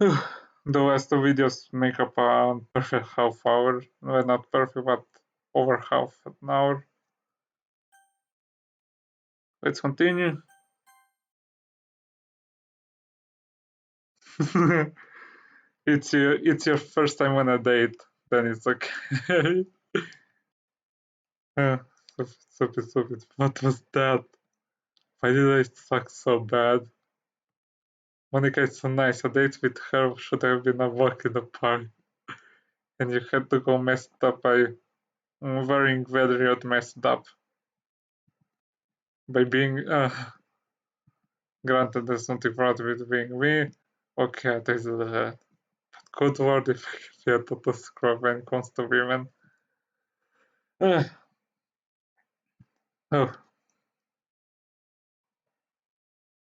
The last two videos make up a perfect half hour. Well, not perfect, but over half an hour. Let's continue. It's your first time on a date, then it's okay. Stupid. What was that? Why did I suck so bad? Monica is so nice. A date with her should have been a walk in the park, and you had to go messed up by wearing whether you'd messed up by being. Granted, there's nothing wrong with being me. Okay, I tasted that. But good word if you had to describe when it comes to women. Uh, oh,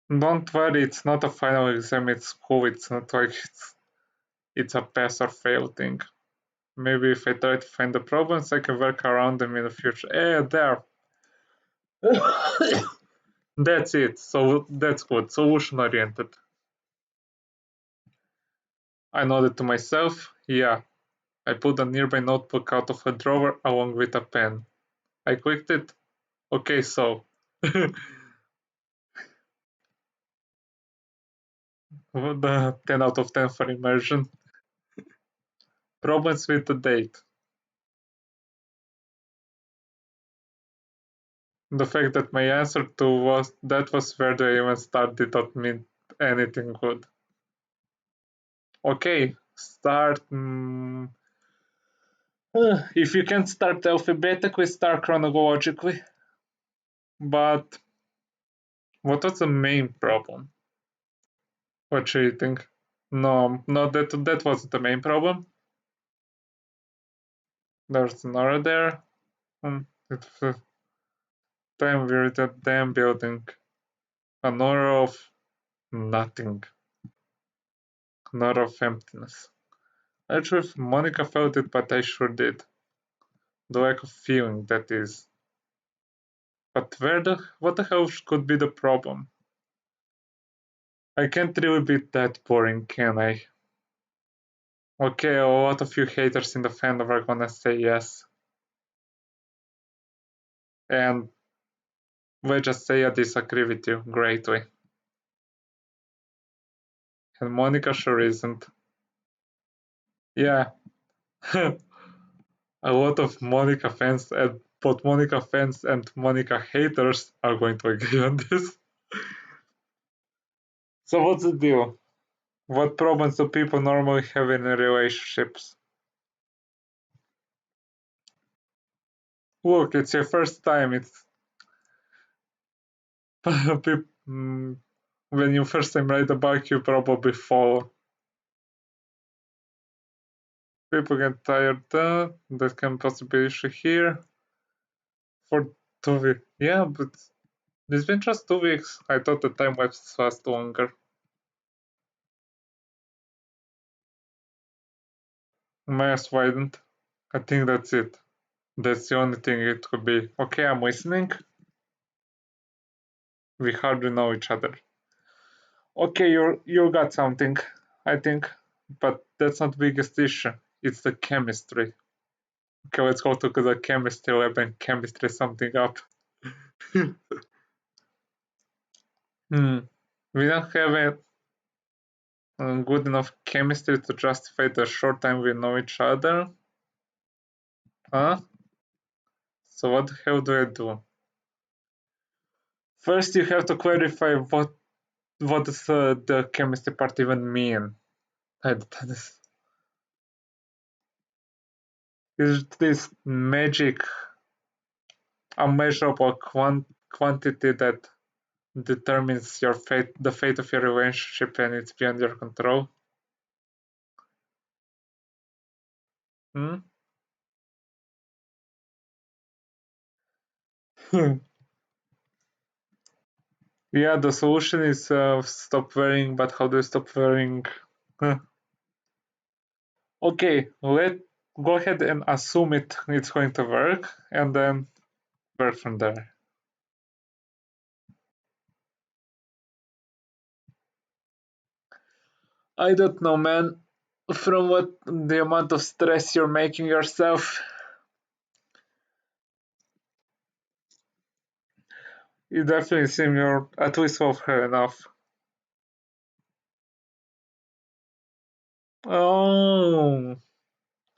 don't worry, it's not a final exam, it's school. It's not like it's a pass or fail thing. Maybe if I try to find the problems, I can work around them in the future. There. That's it. So that's good. Solution oriented. I nodded to myself. Yeah. I pulled a nearby notebook out of a drawer along with a pen. I clicked it. Okay, so. 10 out of 10 for immersion. Problems with the date. The fact that my answer to was where do I even start did not mean anything good. Okay, start. If you can start alphabetically, start chronologically. But what was the main problem? What do you think? No, that wasn't the main problem. There's another there. It's time we're at that damn building. An aura of nothing. An aura of emptiness. Not sure if Monica felt it, but I sure did. The lack of feeling, that is. But what the hell could be the problem? I can't really be that boring, can I? Okay, a lot of you haters in the fandom are gonna say yes. And we'll just say I disagree with you greatly. And Monica sure isn't. Yeah. A lot of Monica fans and both Monica fans and Monica haters are going to agree on this. So what's the deal? What problems do people normally have in relationships? Look, it's your first time. It's when you first time ride a bike, you probably fall. People get tired. That can possibly be issue here for 2 weeks. Yeah, but it's been just 2 weeks. I thought the time lapse was longer. My eyes widened. I think that's it. That's the only thing it could be. Okay, I'm listening. We hardly know each other. Okay, you got something, I think, but that's not the biggest issue. It's the chemistry. Okay, let's go to the chemistry lab and chemistry something up. Hmm. We don't have a good enough chemistry to justify the short time we know each other. Huh? So what the hell do I do? First, you have to clarify what does the chemistry part even mean. Is this magic unmeasurable quantity that determines your fate, the fate of your relationship, and it's beyond your control? Hmm? Yeah, the solution is stop worrying, but how do you stop worrying? Huh. Okay, let go ahead and assume it's going to work, and then work from there. I don't know, man. From what the amount of stress you're making yourself, you definitely seem you're at least of her enough. Oh,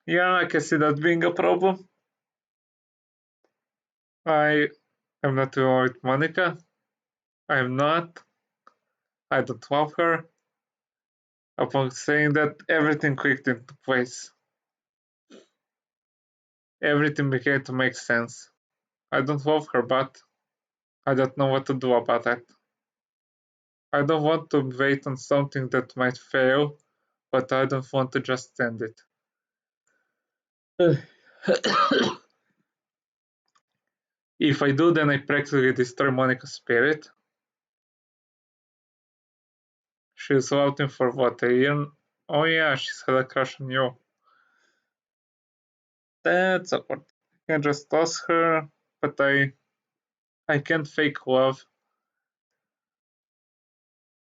yeah, I can see that being a problem. I am not in love with Monica. I am not. I don't love her. Upon saying that, everything clicked into place. Everything began to make sense. I don't love her, but I don't know what to do about it. I don't want to wait on something that might fail, but I don't want to just stand it. If I do, then I practically destroy Monica's spirit. She's waiting for what, a year? Oh yeah, she's had a crush on you. That's awkward. I can just toss her, but I can't fake love.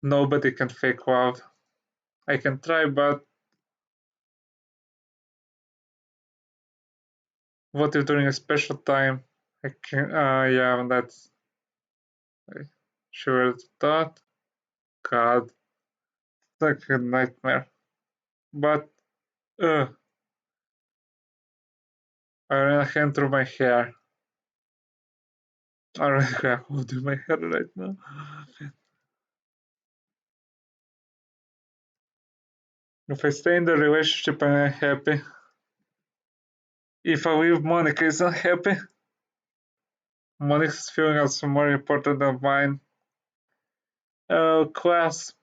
Nobody can fake love. I can try, but what if during a special time I can? Yeah, that's sure thought. God, it's like a nightmare. But I ran a hand through my hair. I don't have hold in my hair right now. If I stay in the relationship, I'm unhappy. If I leave, Monica is unhappy. Monica's feelings are more important than mine. Class,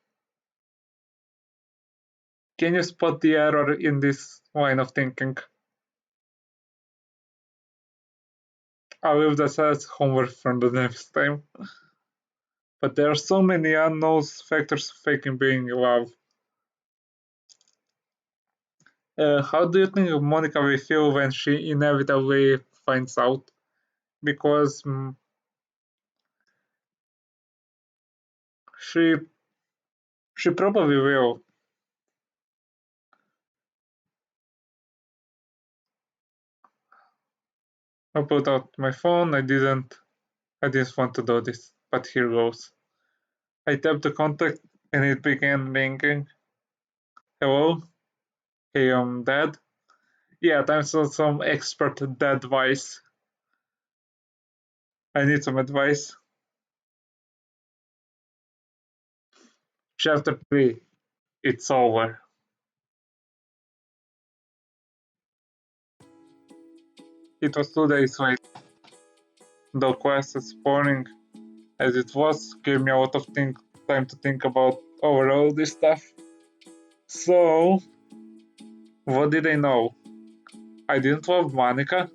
can you spot the error in this line of thinking? I'll leave that as homework for the next time. But there are so many unknown factors affecting being in love. How do you think Monica will feel when she inevitably finds out? Because she she probably will. I put out my phone. I didn't want to do this, but here goes. I tapped the contact and it began ringing. Hello? Hey, Dad? Yeah, thanks for some expert dad advice. I need some advice. Chapter 3. It's over. It was 2 days late. The quest this morning, as it was, gave me a lot of time to think about over all this stuff. So, what did I know? I didn't love Monica.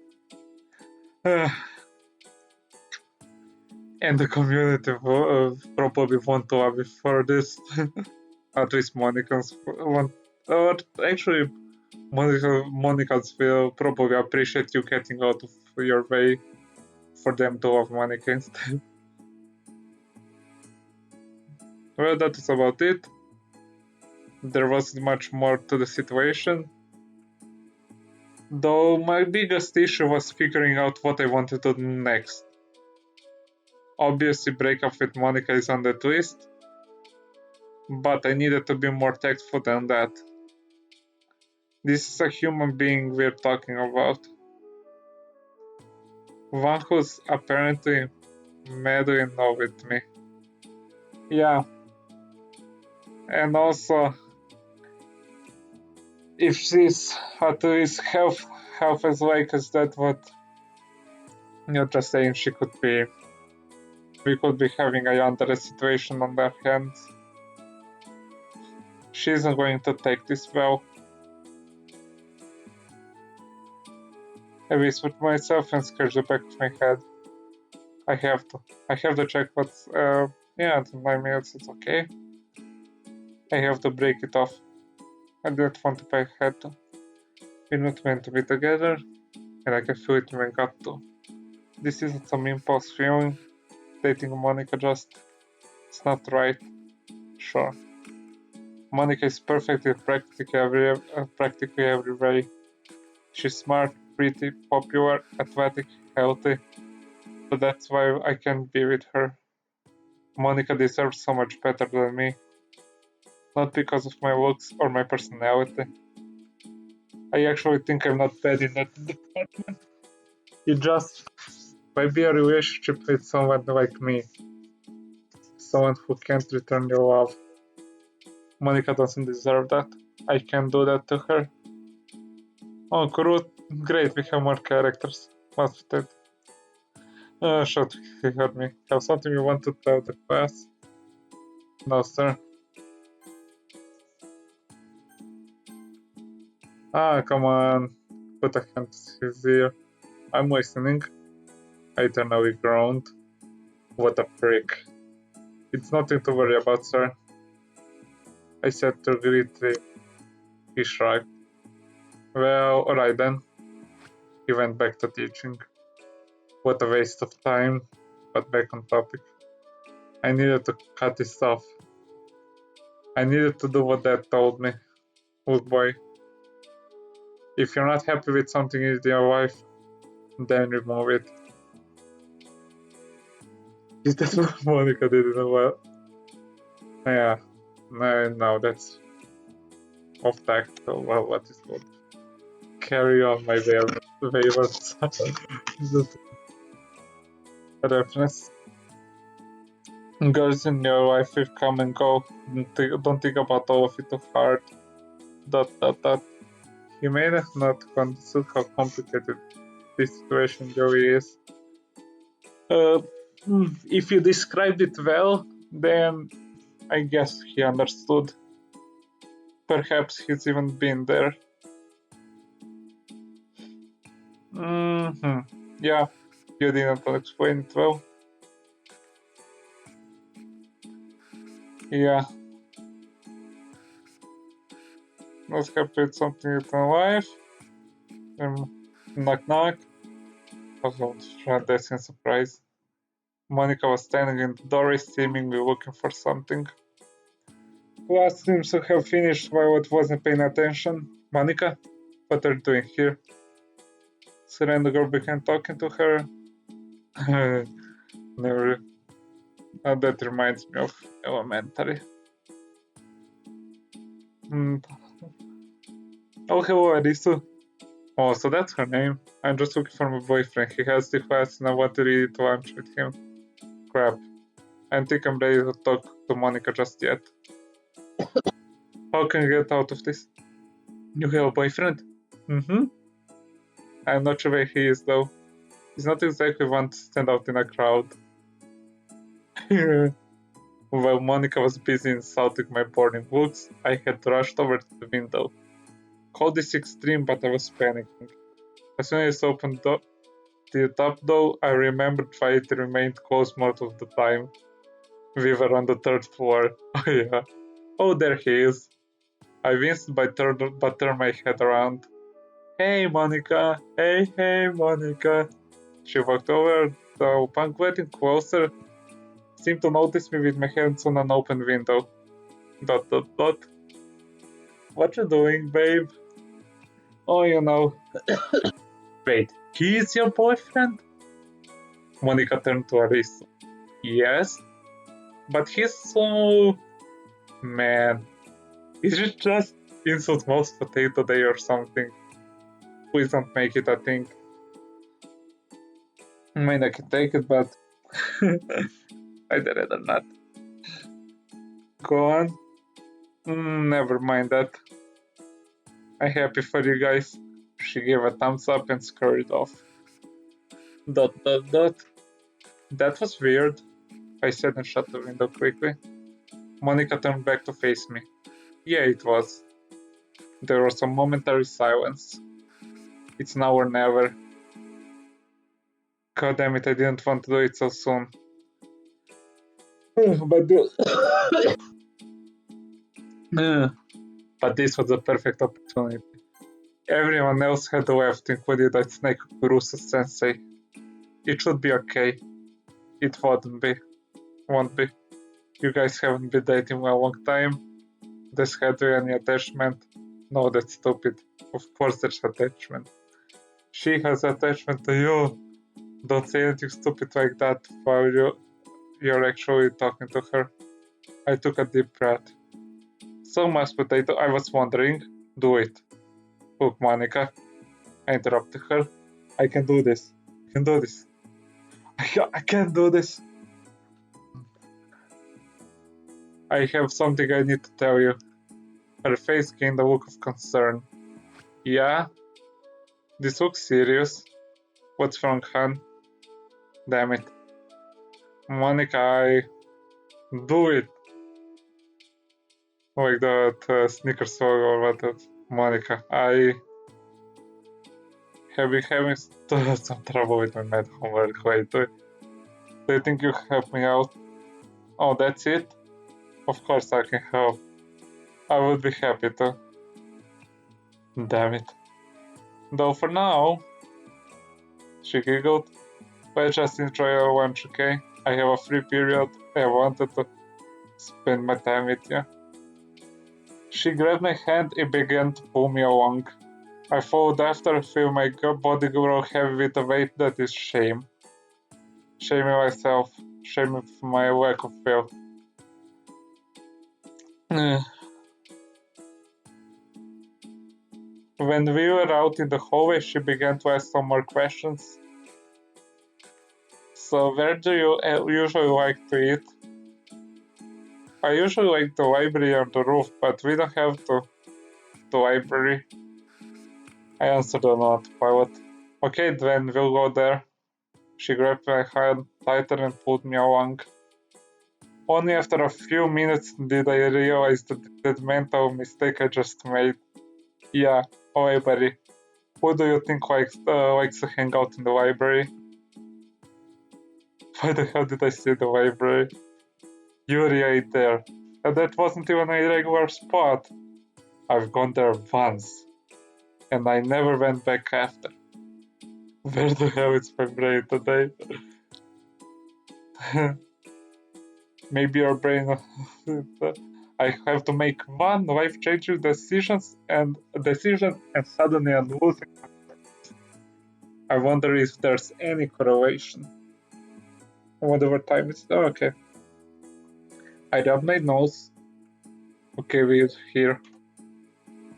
And the community probably want to love me for this. At least Monica's want. Or actually, Monica's will probably appreciate you getting out of your way for them to love Monica instead. Well, that is about it. There wasn't much more to the situation. Though my biggest issue was figuring out what I wanted to do next. Obviously, breakup with Monica is on that list, but I needed to be more tactful than that. This is a human being we're talking about. One who's apparently madly in love with me. Yeah, and also, if she's at least half as like as that, what you're just saying, we could be having a yandere situation on their hands. She isn't going to take this well. I whispered myself and scratched the back of my head. I have to. I have to check what's. Yeah, in 9 minutes it's okay. I have to break it off. I didn't want to pay head to. We're not meant to be together, and I can feel it in my gut too. This isn't some impulse feeling. Dating Monica just. It's not right. Sure. Monica is perfect in practically every way. She's smart, pretty, popular, athletic, healthy, so that's why I can't be with her. Monica deserves so much better than me, not because of my looks or my personality. I actually think I'm not bad in that department. It just might be a relationship with someone like me, someone who can't return your love. Monica doesn't deserve that. I can't do that to her. Oh, Groot, great, we have more characters. What's that? Shut, he heard me. Have something you want to tell the class? No, sir. Ah, come on. Put a hand to his ear. I'm listening. I eternally groaned. What a prick. It's nothing to worry about, sir. I said to greatly. He shrugged. Well, alright then. He went back to teaching. What a waste of time. But back on topic. I needed to cut this off. I needed to do what Dad told me. Look, boy. If you're not happy with something in your life, then remove it. Is that what Monica did in a while? Yeah. No, that's off tactical. Well, what is called? Carry on my wayward Just a reference. Girls in your life will come and go. Don't think about all of it too hard. ... He may have not understood how complicated this situation really is. If you described it well, then I guess he understood. Perhaps he's even been there. Yeah, you didn't explain it well. Yeah. Let's happy with something in life. Knock knock. That's in surprise. Monica was standing in the doorway, seemingly looking for something. Class seems to have finished while it wasn't paying attention. Monica, what are you doing here? Surrender girl began talking to her. Never. That reminds me of elementary. Oh, hello, Arisu. Oh, so that's her name. I'm just looking for my boyfriend. He has the class and I want to read it lunch with him. Crap. I don't think I'm ready to talk to Monica just yet. How can I get out of this? You have a boyfriend? Mm-hmm. I'm not sure where he is though. He's not exactly one to stand out in a crowd. While Monica was busy insulting my boring looks, I had rushed over to the window. Cold is extreme, but I was panicking. As soon as I opened the top door, I remembered why it remained closed most of the time. We were on the third floor. Oh yeah. Oh, there he is. I winced but turned my head around. Hey, Monica. Hey, Monica. She walked over, though upon getting closer, seemed to notice me with my hands on an open window. ... What you doing, babe? Oh, you know. Wait, he is your boyfriend? Monica turned to Arisa. Yes, but he's so... Man, is it just insult most potato day or something? Please don't make it a thing. I mean, I can take it, but I'd rather not. Go on. Never mind that. I'm happy for you guys. She gave a thumbs up and scurried off. ... That was weird, I said and shut the window quickly. Monica turned back to face me. Yeah, it was. There was a momentary silence. It's now or never. God damn it, I didn't want to do it so soon. But this was the perfect opportunity. Everyone else had left, including that snake Kurusa-sensei. It should be okay. It won't be. You guys haven't been dating a long time. Does have any attachment? No, that's stupid. Of course there's attachment. She has attachment to you. Don't say anything stupid like that while you're actually talking to her. I took a deep breath. So, mashed potato, I was wondering. Do it. Look, Monica. I interrupted her. I can do this. I can do this. I can do this. I have something I need to tell you. Her face gained a look of concern. Yeah? This looks serious. What's wrong, hon? Damn it. Monica, I... Do it! Like that Snickers song or what else. Monica, I have been having some trouble with my math homework lately. Do you think you can help me out? Oh, that's it? Of course I can help. I would be happy to. Damn it. Though for now, she giggled. Let's just enjoy our lunch, okay? I have a free period. I wanted to spend my time with you. She grabbed my hand and began to pull me along. I followed after, feel my body grow heavy with a weight that is shame. Shaming myself, shaming for my lack of will. When we were out in the hallway, she began to ask some more questions. So where do you usually like to eat? I usually like the library on the roof, but we don't have the library. I answered on autopilot. Okay, then we'll go there. She grabbed my hand tighter and pulled me along. Only after a few minutes did I realize that mental mistake I just made. Yeah, library. Who do you think likes to hang out in the library? Why the hell did I say the library? Yuri ate there. And that wasn't even a regular spot. I've gone there once. And I never went back after. Where the hell is my brain today? Maybe your brain... I have to make one life-changing decision and suddenly I'm losing. I wonder if there's any correlation. Whatever time it's... Oh, okay. I rub my nose. Okay, we're here.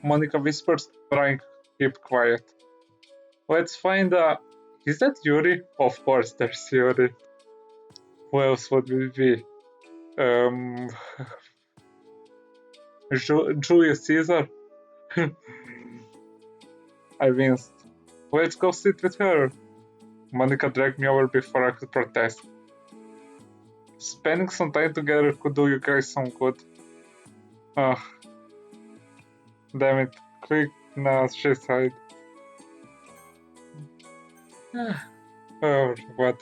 Monica whispers, trying to keep quiet. Let's find a... Is that Yuri? Of course, there's Yuri. Who else would it be? Julius Caesar? I winced. Let's go sit with her. Monica dragged me over before I could protest. Spending some time together could do you guys some good. Ugh. Damn it. Quick, now she sighed. Oh, what?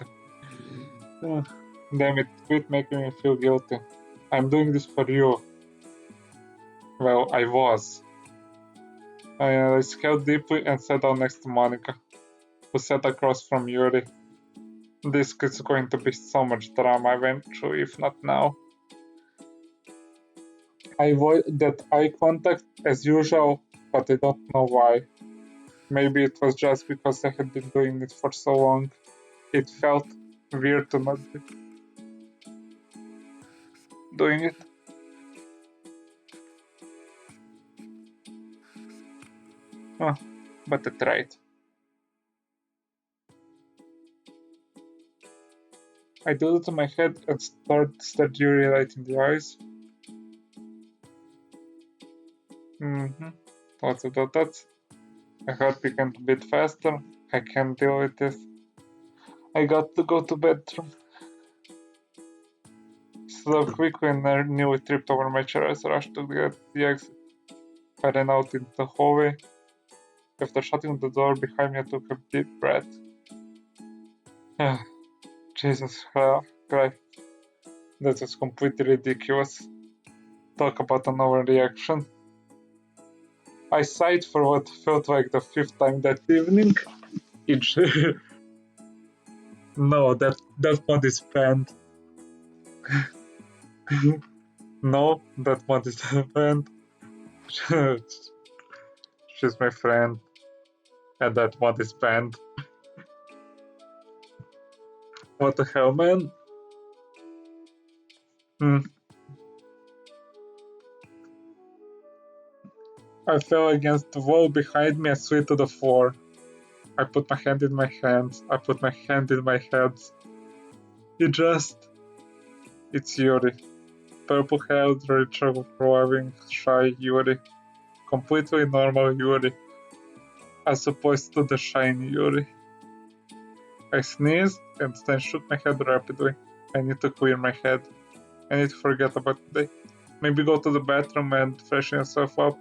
Damn it, quit making me feel guilty. I'm doing this for you. Well, I was. I exhaled deeply and sat down next to Monica, who sat across from Yuri. This is going to be so much drama eventually, if not now. I avoided eye contact as usual, but I don't know why. Maybe it was just because I had been doing it for so long. It felt weird to not be doing it. Oh, but I tried. I did it to my head and stared Yuri right in the eyes. Lots of dots. My heart began to beat faster. I can't deal with this. I got to go to bedroom. So quickly and I nearly tripped over my chair as I rushed to get the exit. I ran out into the hallway. After shutting the door behind me, I took a deep breath. Jesus Christ. That was completely ridiculous. Talk about an overreaction. I sighed for what felt like the fifth time that evening. No, that mod is banned. No, that mod is banned. She's my friend, and that mod is banned. What the hell, man? Hmm. I fell against the wall behind me and slid to the floor. I put my hand in my hands. I put my hand in my hands. It just. It's Yuri. Purple haired, Rachel, loving, shy Yuri. Completely normal Yuri. As opposed to the shiny Yuri. I sneezed and then shook my head rapidly. I need to clear my head. I need to forget about today. Maybe go to the bathroom and freshen yourself up.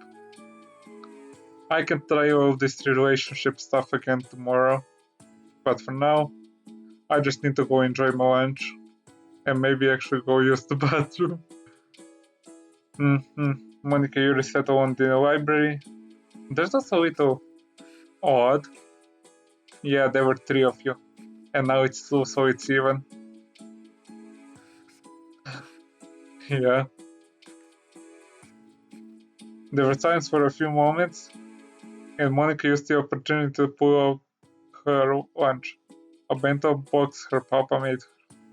I can try all this relationship stuff again tomorrow. But for now, I just need to go enjoy my lunch. And maybe actually go use the bathroom. Monica, you resettle on the library. There's also a little odd. Yeah, there were three of you. And now it's two, so it's even. Yeah. There were times for a few moments, and Monica used the opportunity to pull out her lunch. A bento box her papa made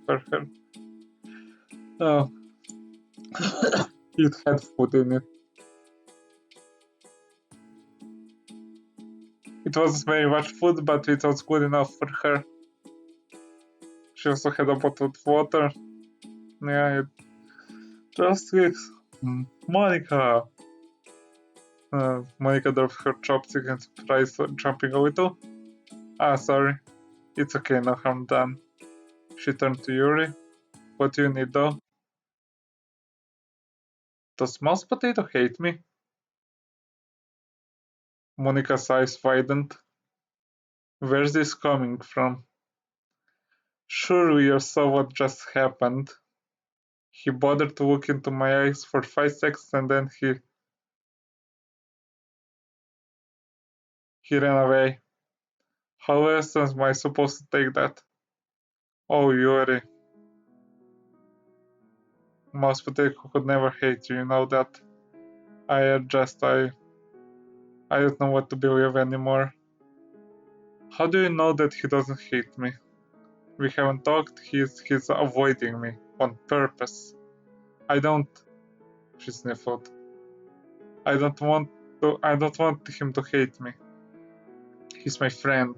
for her. Oh, it had food in it. It wasn't very much food, but it was good enough for her. She also had a bottle of water. Yeah, it just weeks. Monica! Monica dropped her chopstick and surprised, jumping a little. Ah, sorry. It's okay, no harm done. She turned to Yuri. What do you need, though? Does Mouse Potato hate me? Monica's eyes widened. Where's this coming from? Surely you saw what just happened. He bothered to look into my eyes for 5 seconds and then he ran away. How else am I supposed to take that? Oh, Yuri. Mouse Potato could never hate you, you know that. I don't know what to believe anymore. How do you know that he doesn't hate me? We haven't talked, he's avoiding me. On purpose. I don't, she sniffled. I don't want him to hate me. He's my friend.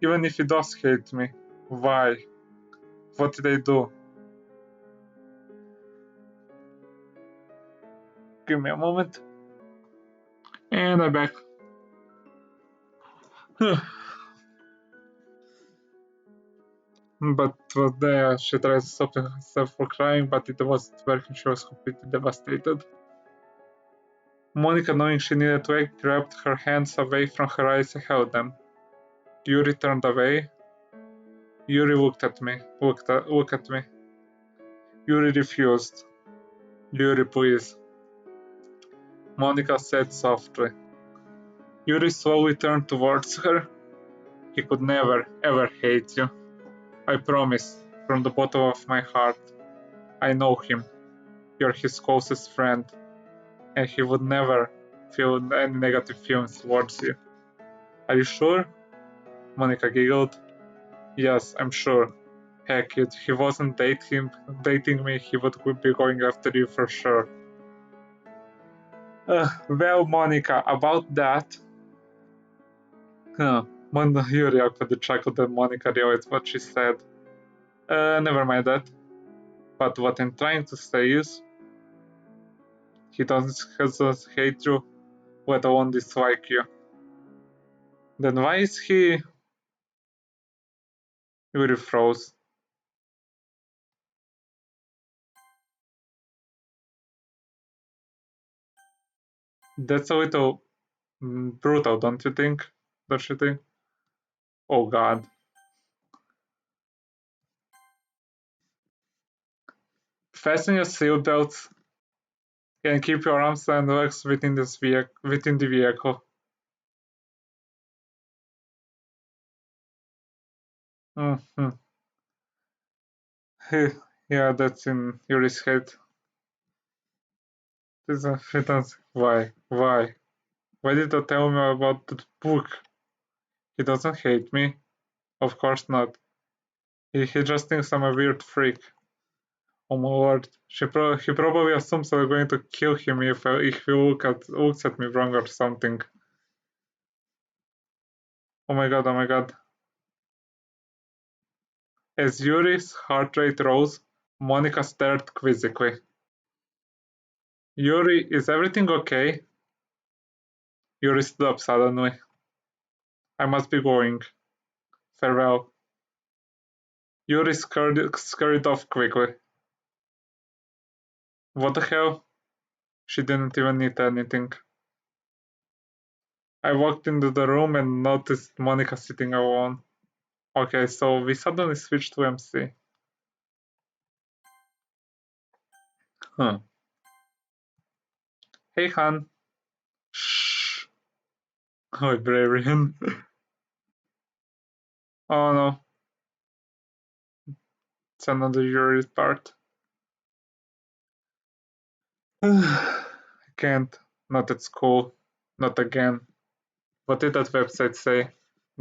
Even if he does hate me, why? What did I do? Give me a moment. And I'm back. But was there, she tried to stop herself from crying, but it wasn't working. She was completely devastated. Monica, knowing she needed to act, grabbed her hands away from her eyes and held them. Yuri turned away. Yuri looked at me. Look at me. Yuri refused. Yuri, please. Monica said softly. Yuri slowly turned towards her. He could never, ever hate you. I promise, from the bottom of my heart. I know him. You're his closest friend, and he would never feel any negative feelings towards you. Are you sure? Monica giggled. Yes, I'm sure. Heck, if he wasn't dating me, he would be going after you for sure. Well, Monica, about that. Huh. Yuri awkwardly chuckled and Monica realized what she said. Never mind that. But what I'm trying to say is, he doesn't hate you, let alone dislike you. Then why is he? Yuri froze. That's a little brutal, don't you think? Don't you think? Oh God. Fasten your seatbelts and keep your arms and legs within the vehicle. Mm-hmm. Yeah, that's in Yuri's head. This he does. Why? Why? Why did you tell me about the book? He doesn't hate me. Of course not. He just thinks I'm a weird freak. Oh my lord. He probably assumes I'm going to kill him if he looks at me wrong or something. Oh my god, oh my god. As Yuri's heart rate rose, Monica stared quizzically. Yuri, is everything okay? Yuri stood up suddenly. I must be going. Farewell. Yuri scurried off quickly. What the hell? She didn't even need anything. I walked into the room and noticed Monica sitting alone. Okay, so we suddenly switched to MC. Huh. Hey, Han. Shh. Librarian. Oh no, it's another Yuri part. I can't. Not at school. Not again. What did that website say?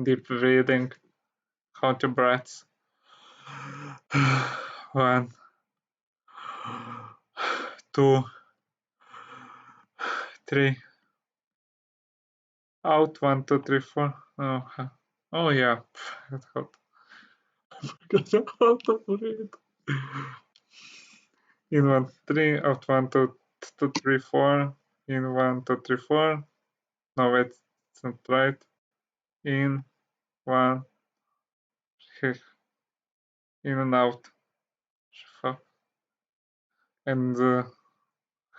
Deep breathing. Count your breaths. 1, 2, 3. Out. 1, 2, 3, 4. Oh yeah. It helped. How to breathe. In 1, 3. Out. 1, 2, 3, 4. In 1, 2, 3, 4. No, wait. It's not right. In 1. In and out. And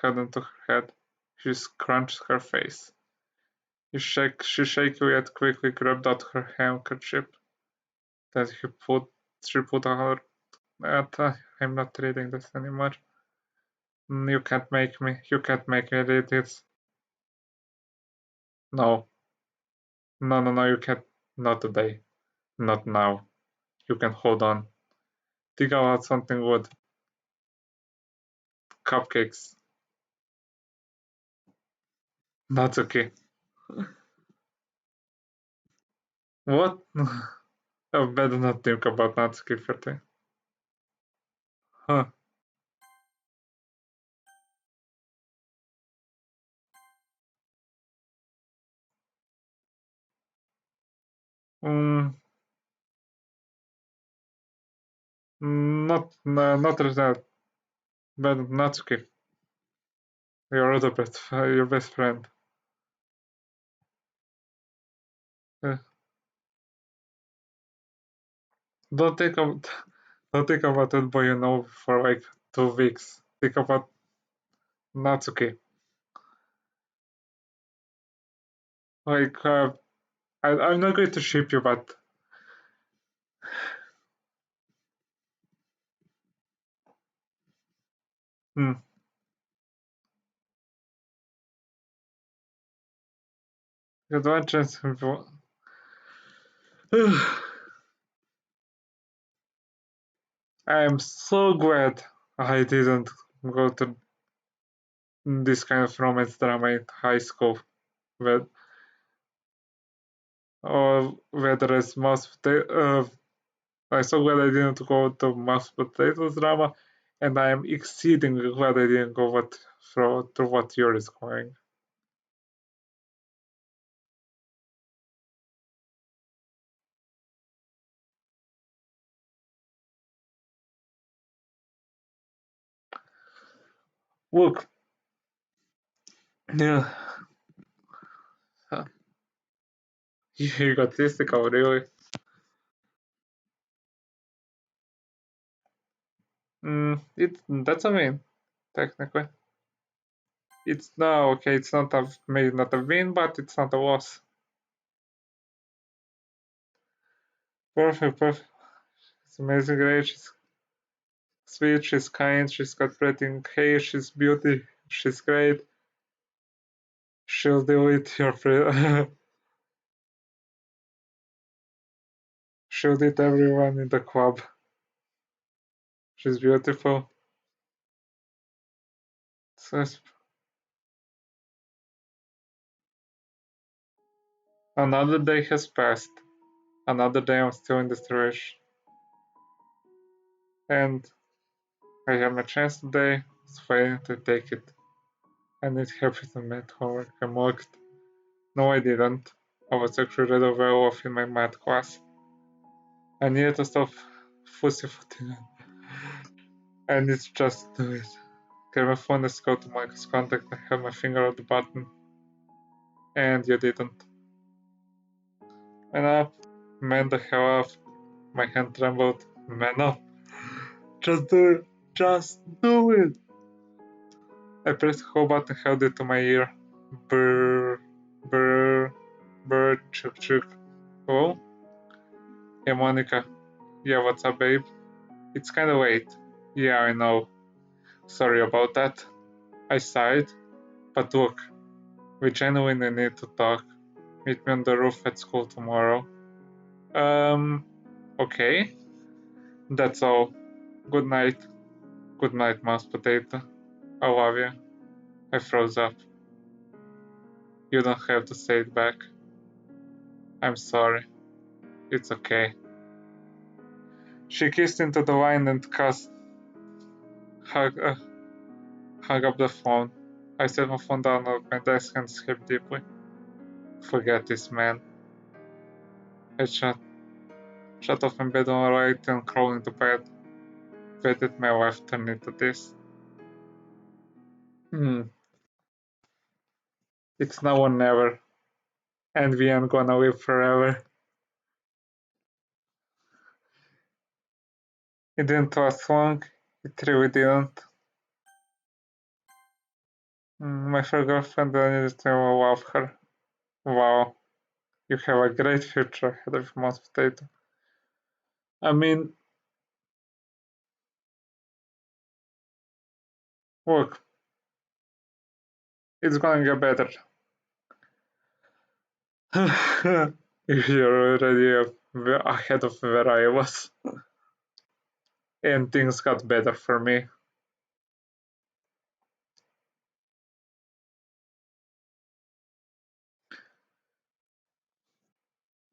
head into her head. She scrunched her face. She shakily yet quickly grabbed out her handkerchief that she put on her. I'm not reading this anymore. You can't make me. You can't make me read this. No. No, no, no, you can't. Not today. Not now. You can hold on. Think about something good. Cupcakes. That's okay. What? I better not think about Natsuki for thing. Huh. Mm, not that, but Natsuki. Your best friend. Uh, don't think about, don't think about that boy you know for like 2 weeks. Think about Natsuki. Like, I'm not going to ship you, but hmm, the adventures. I am so glad I didn't go to this kind of romance drama in high school, but or whether it's I'm so glad I didn't go to mashed potatoes drama, and I am exceedingly glad I didn't go through what Yuri is going. Look, yeah, you got mystical, really. That's a win, technically. It's no okay. It's not a maybe not a win, but it's not a loss. Perfect, perfect. It's amazing, great. She's sweet. She's kind. She's got pretty hair. She's beauty. She's great. She'll delete your she'll delete everyone in the club. She's beautiful. So Another day has passed. Another day I'm still in this rush. And I have my chance today, so I need to take it. I need help with the math homework. I mocked. No, I didn't. I was actually rather well off in my math class. I needed to stop pussyfooting. I need to just do it. Okay, my phone, let's go to my contact. I have my finger on the button. And you didn't. Man up. Man the hell up. My hand trembled. Man up. Just do it. Just do it. I pressed the whole button, held it to my ear. Brr, brr, brr, chuk chuk. Oh? Hey Monica. Yeah, what's up, babe? It's kinda late. Yeah, I know. Sorry about that. I sighed. But look, we genuinely need to talk. Meet me on the roof at school tomorrow. Okay. That's all. Good night. Good night, mashed potato. I love you. I froze up. You don't have to say it back. I'm sorry. It's okay. She kissed into the wine and hung, uh, hung up the phone. I set my phone down on my desk and slept deeply. Forget this, man. I shut off my bed on right and crawled into bed. Where did my life turn into this? It's now or never, and we ain't gonna live forever. It didn't last long. It really didn't. My first girlfriend, I needed to love her. Wow, you have a great future ahead of you, mashed potato. I mean, look, it's gonna get better. You're already ahead of where I was, and things got better for me.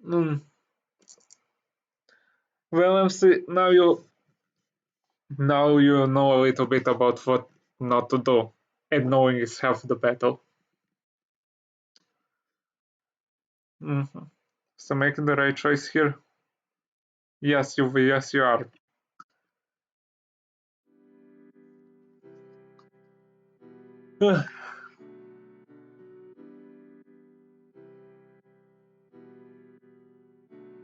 Mm. Well, MC, now you know a little bit about what not to do, and knowing is half the battle. Mhm. So making the right choice here. Yes, you are.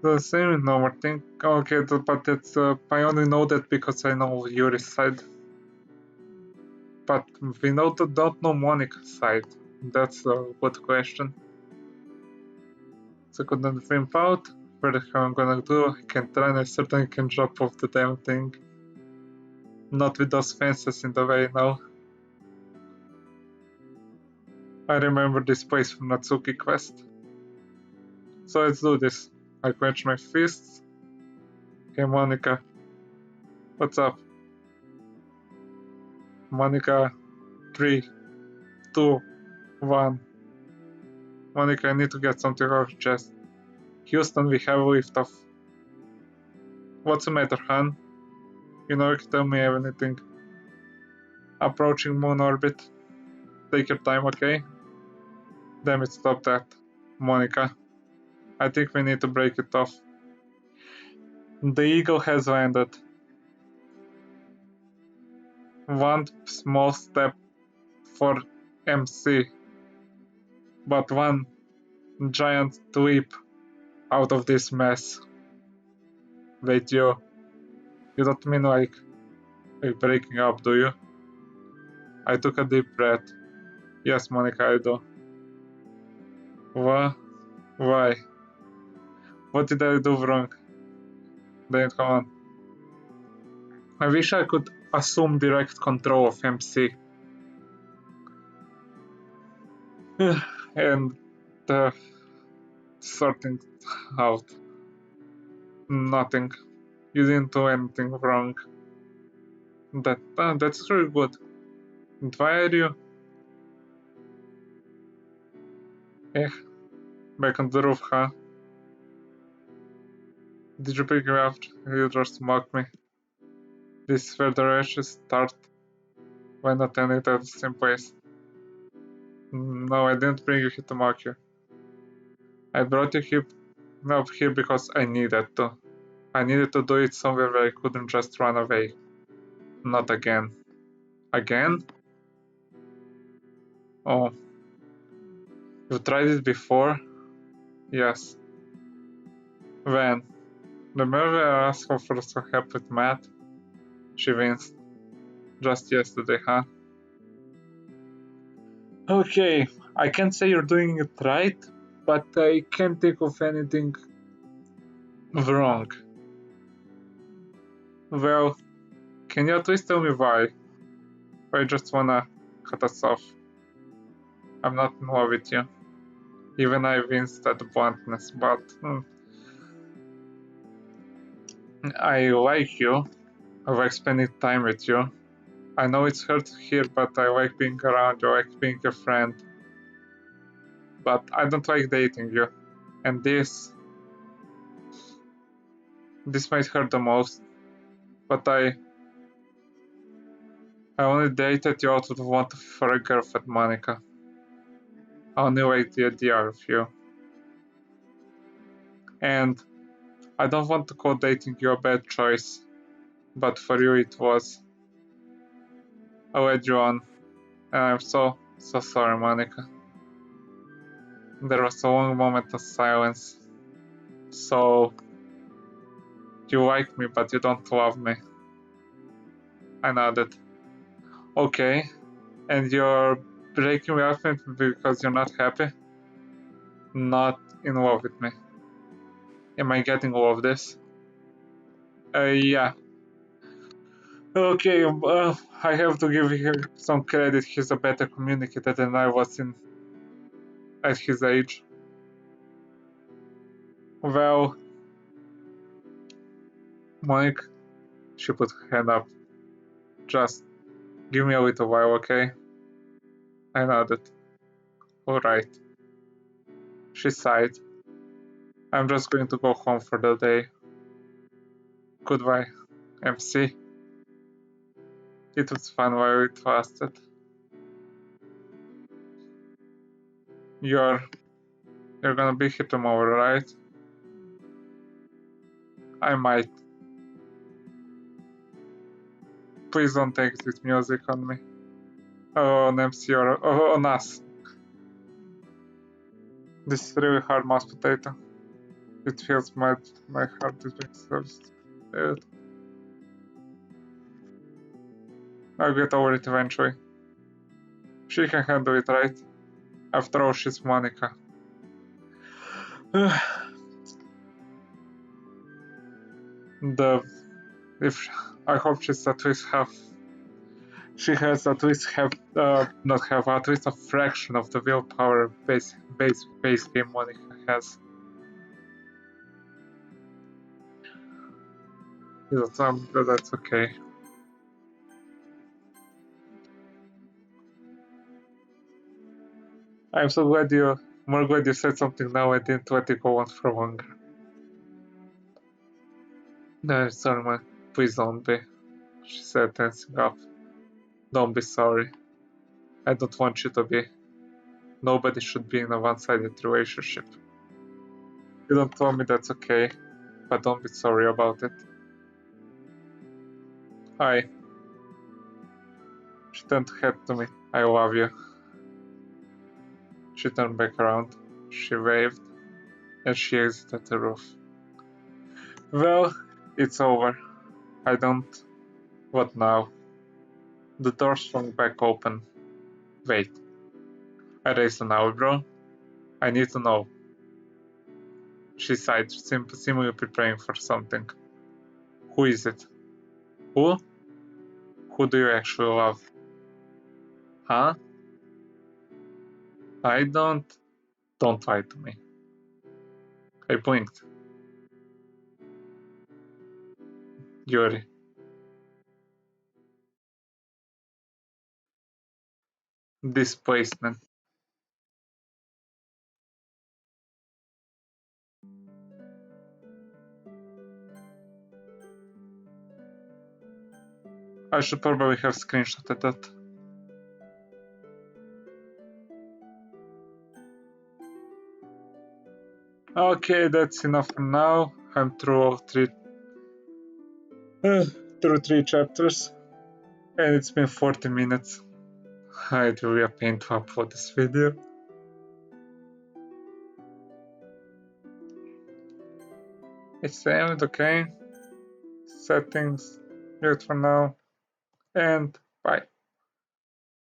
The same number thing. Okay, but it's I only know that because I know Yuri's side. But we don't know Monica's side. That's a good question. So couldn't dream out. What the hell I'm gonna do? I can try and I certainly can drop off the damn thing. Not with those fences in the way now. I remember this place from Natsuki Quest. So let's do this. I clench my fists. Hey Monica, what's up? Monica, 3, 2, 1. Monica, I need to get something off your chest. Houston, we have a lift off. What's the matter, hon? You know you can tell me anything. Approaching moon orbit. Take your time, okay? Damn it, stop that. Monica, I think we need to break it off. The eagle has landed. One small step for MC, but one giant leap out of this mess. Wait, you don't mean like breaking up, do you? I took a deep breath. Yes, Monica, I do. What? Why? What did I do wrong? Then come on. I wish I could assume direct control of MC. And sorting out. Nothing. You didn't do anything wrong. That's really good. And why are you? Eh, Back on the roof, huh? Did you pick me up? You just mocked me. This is where the rashes start. Why not end it at the same place? No, I didn't bring you here to mock you. I brought you here, up here because I needed to. I needed to do it somewhere where I couldn't just run away. Not again. Again? Oh, you tried it before? Yes. When? Remember I asked her for some help with math? She winced. Just yesterday, huh? Okay, I can't say you're doing it right, but I can't think of anything wrong. Well, can you at least tell me why? Or you just wanna cut us off? I'm not in love with you. Even I winced at the bluntness, but I like you. I like spending time with you. I know it's hard to hear, but I like being around you, I like being your friend. But I don't like dating you. And this might hurt the most. But I only dated you out of want for a girlfriend, Monica. I only like the idea of you. And I don't want to call dating you a bad choice, but for you it was. I led you on, and I'm so sorry, Monica. There was a long moment of silence. So, you like me, but you don't love me. I nodded. Okay, and you're breaking me up because you're not happy? Not in love with me. Am I getting all of this? Yeah. Okay, I have to give him some credit. He's a better communicator than I was at his age. Well, Mike, she put her hand up. Just give me a little while, okay? I nodded. Alright. She sighed. I'm just going to go home for the day. Goodbye, MC. It was fun while it lasted. You're gonna be here tomorrow, right? I might. Please don't take this music on me. Oh, on MC or on us. This is really hard mashed potato. It feels my heart is being served. I'll get over it eventually. She can handle it, right? After all, she's Monica. If I hope she's at least half. She has at least not have at least a fraction of the willpower base game Monica has. That's okay. I'm so glad more glad you said something now. I didn't let it go on for longer. No, sorry, man. Please don't be. She said, tensing up. Don't be sorry. I don't want you to be. Nobody should be in a one-sided relationship. You don't tell me that's okay, but don't be sorry about it. Hi. She turned her head to me. I love you. She turned back around. She waved, and she exited the roof. Well, it's over. I don't. What now? The door swung back open. Wait. I raised an eyebrow. I need to know. She sighed, seemingly preparing for something. Who is it? Who? Who do you actually love? Huh? I don't. Don't lie to me. I blinked. Yuri. Displacement. I should probably have screenshotted that. Okay, that's enough for now. I'm through three chapters, and it's been 40 minutes. It will be a pain to upload this video. It's saved, okay. Settings, mute for now, and bye.